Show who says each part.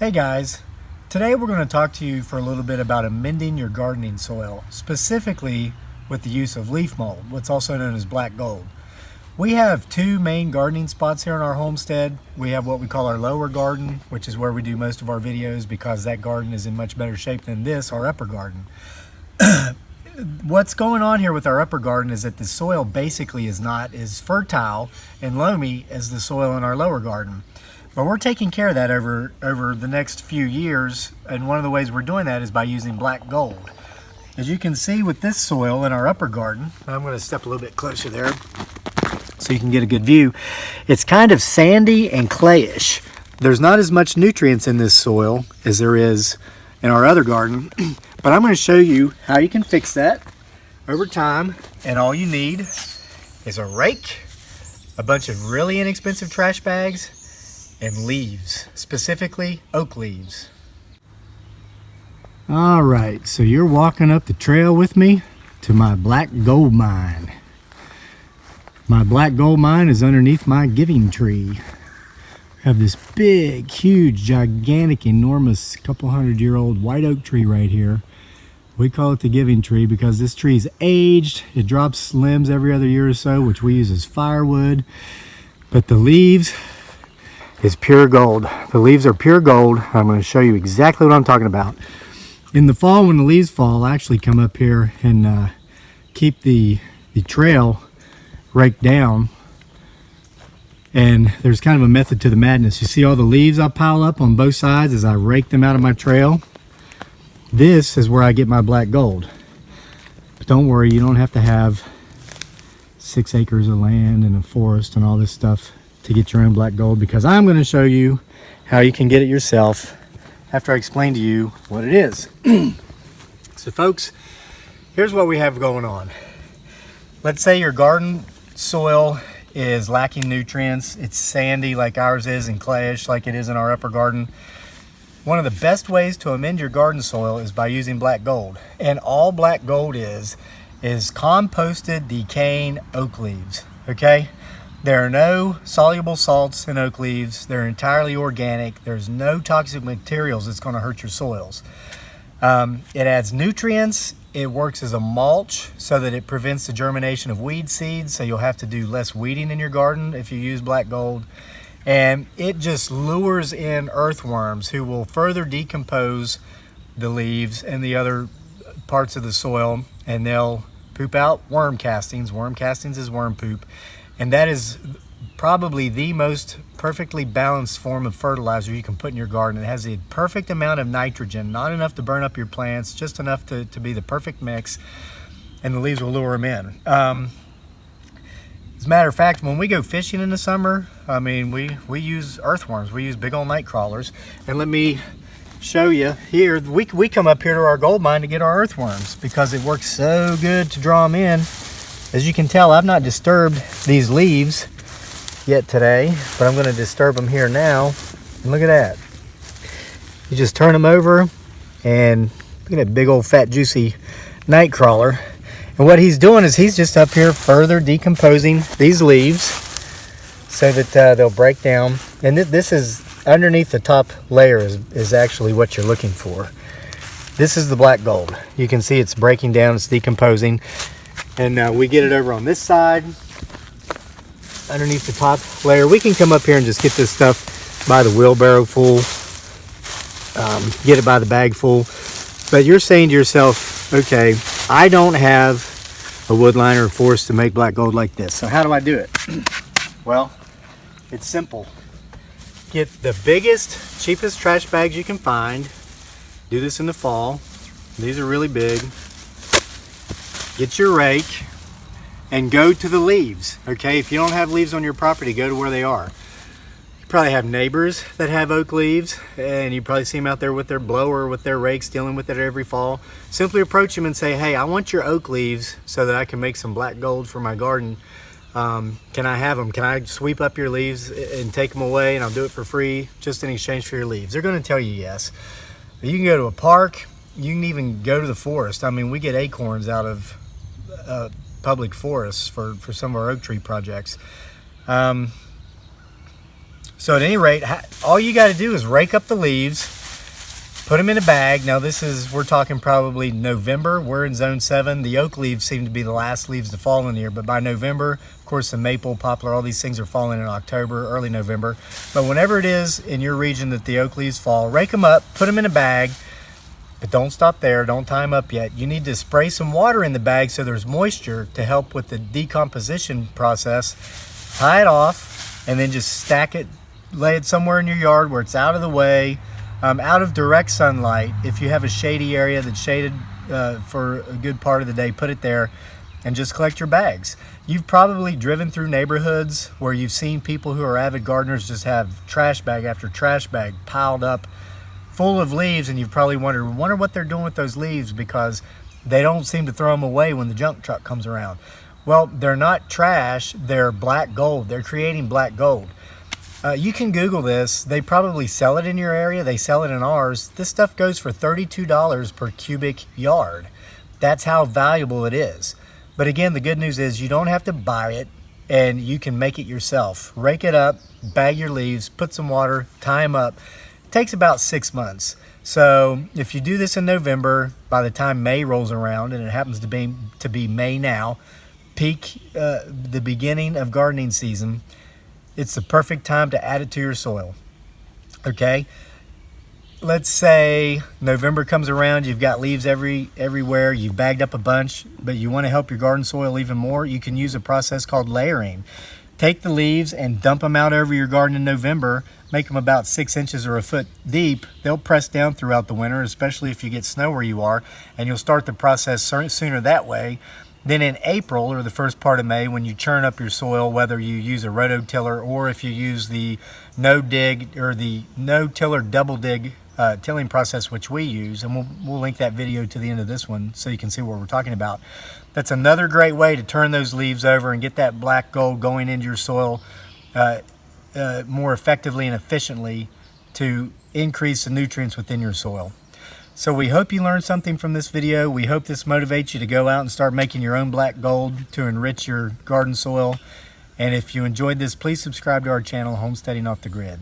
Speaker 1: Hey guys, today we're going to talk to you for a little bit about amending your gardening soil, specifically with the use of leaf mold, what's also known as black gold. We have two main gardening spots here in our homestead. We have what we call our lower garden, which is where we do most of our videos because that garden is in much better shape than this, our upper garden. What's going on here with our upper garden is that the soil basically is not as fertile and loamy as the soil in our lower garden. But we're taking care of that over the next few years, and one of the ways we're doing that is by using black gold. As you can see with this soil in our upper garden, I'm going to step a little bit closer there so you can get a good view. It's kind of sandy and clayish. There's not as much nutrients in this soil as there is in our other garden, but I'm going to show you how you can fix that over time, and all you need is a rake, a bunch of really inexpensive trash bags, and leaves, specifically oak leaves. All right, so you're walking up the trail with me to my black gold mine. My black gold mine is underneath my giving tree. I have this big, huge, gigantic, enormous, couple 100-year-old white oak tree right here. We call it the giving tree because this tree is aged. It drops limbs every other year or so, which we use as firewood. But the leaves is pure gold. The leaves are pure gold. I'm going to show you exactly what I'm talking about. In the fall, when the leaves fall, I actually come up here and keep the trail raked down. And there's kind of a method to the madness. You see all the leaves I pile up on both sides as I rake them out of my trail? This is where I get my black gold. But don't worry, you don't have to have 6 acres of land and a forest and all this stuff to get your own black gold, because I'm going to show you how you can get it yourself after I explain to you what it is. So folks, here's what we have going on. Let's say your garden soil is lacking nutrients. It's sandy like ours is and clayish like it is in our upper garden. One of the best ways to amend your garden soil is by using black gold. And all black gold is composted decaying oak leaves, okay? There are no soluble salts in oak leaves. They're entirely organic. There's no toxic materials that's going to hurt your soils. It adds nutrients. It works as a mulch so that it prevents the germination of weed seeds, so you'll have to do less weeding in your garden if you use black gold. And it just lures in earthworms who will further decompose the leaves and the other parts of the soil, and they'll poop out worm castings. Worm castings is worm poop. And that is probably the most perfectly balanced form of fertilizer you can put in your garden. It has the perfect amount of nitrogen, not enough to burn up your plants, just enough to be the perfect mix, and the leaves will lure them in. As a matter of fact, when we go fishing in the summer, I mean, we use earthworms. We use big old night crawlers. And let me show you here, we come up here to our gold mine to get our earthworms because it works so good to draw them in. As you can tell, I've not disturbed these leaves yet today, but I'm going to disturb them here now. And look at that. You just turn them over, and look at that big old fat juicy night crawler. And what he's doing is he's just up here further decomposing these leaves so that they'll break down. And this is underneath the top layer is actually what you're looking for. This is the black gold. You can see it's breaking down, it's decomposing. And we get it over on this side, underneath the top layer. We can come up here and just get this stuff by the wheelbarrow full, get it by the bag full. But you're saying to yourself, okay, I don't have a wood liner or forest to make black gold like this. So how do I do it? Well, it's simple. Get the biggest, cheapest trash bags you can find. Do this in the fall. These are really big. Get your rake and go to the leaves, okay? If you don't have leaves on your property, go to where they are. You probably have neighbors that have oak leaves, and you probably see them out there with their blower, with their rakes, dealing with it every fall. Simply approach them and say, hey, I want your oak leaves so that I can make some black gold for my garden. Can I have them? Can I sweep up your leaves and take them away, and I'll do it for free just in exchange for your leaves? They're going to tell you yes. You can go to a park. You can even go to the forest. I mean, we get acorns out of public forests for some of our oak tree projects. So at any rate, all you got to do is rake up the leaves, put them in a bag. Now we're talking probably November. We're in zone 7. The oak leaves seem to be the last leaves to fall in here, but by November, of course, the maple, poplar, all these things are falling in October, early November. But whenever it is in your region that the oak leaves fall, rake them up, put them in a bag, but don't stop there. Don't tie them up yet. You need to spray some water in the bag so there's moisture to help with the decomposition process. Tie it off and then just stack it, lay it somewhere in your yard where it's out of the way, out of direct sunlight. If you have a shady area that's shaded for a good part of the day, put it there and just collect your bags. You've probably driven through neighborhoods where you've seen people who are avid gardeners just have trash bag after trash bag piled up full of leaves, and you've probably wonder what they're doing with those leaves, because they don't seem to throw them away when the junk truck comes around. Well, they're not trash, they're black gold. They're creating black gold. You can Google this. They probably sell it in your area. They sell it in ours. This stuff goes for $32 per cubic yard. That's how valuable it is. But again, the good news is you don't have to buy it, and you can make it yourself. Rake it up, bag your leaves, put some water, tie them up. It takes about 6 months. So if you do this in November, by the time May rolls around, and it happens to be May now, peak the beginning of gardening season, it's the perfect time to add it to your soil. Okay, let's say November comes around, you've got leaves everywhere, you've bagged up a bunch, but you want to help your garden soil even more. You can use a process called layering. Take the leaves and dump them out over your garden in November. Make them about 6 inches or a foot deep. They'll press down throughout the winter, especially if you get snow where you are, and you'll start the process sooner that way. Then in April or the first part of May, when you churn up your soil, whether you use a rototiller or if you use the no-dig or the no-tiller double dig tilling process, which we use, and we'll link that video to the end of this one so you can see what we're talking about. That's another great way to turn those leaves over and get that black gold going into your soil more effectively and efficiently to increase the nutrients within your soil. So we hope you learned something from this video. We hope this motivates you to go out and start making your own black gold to enrich your garden soil. And if you enjoyed this, please subscribe to our channel, Homesteading Off the Grid.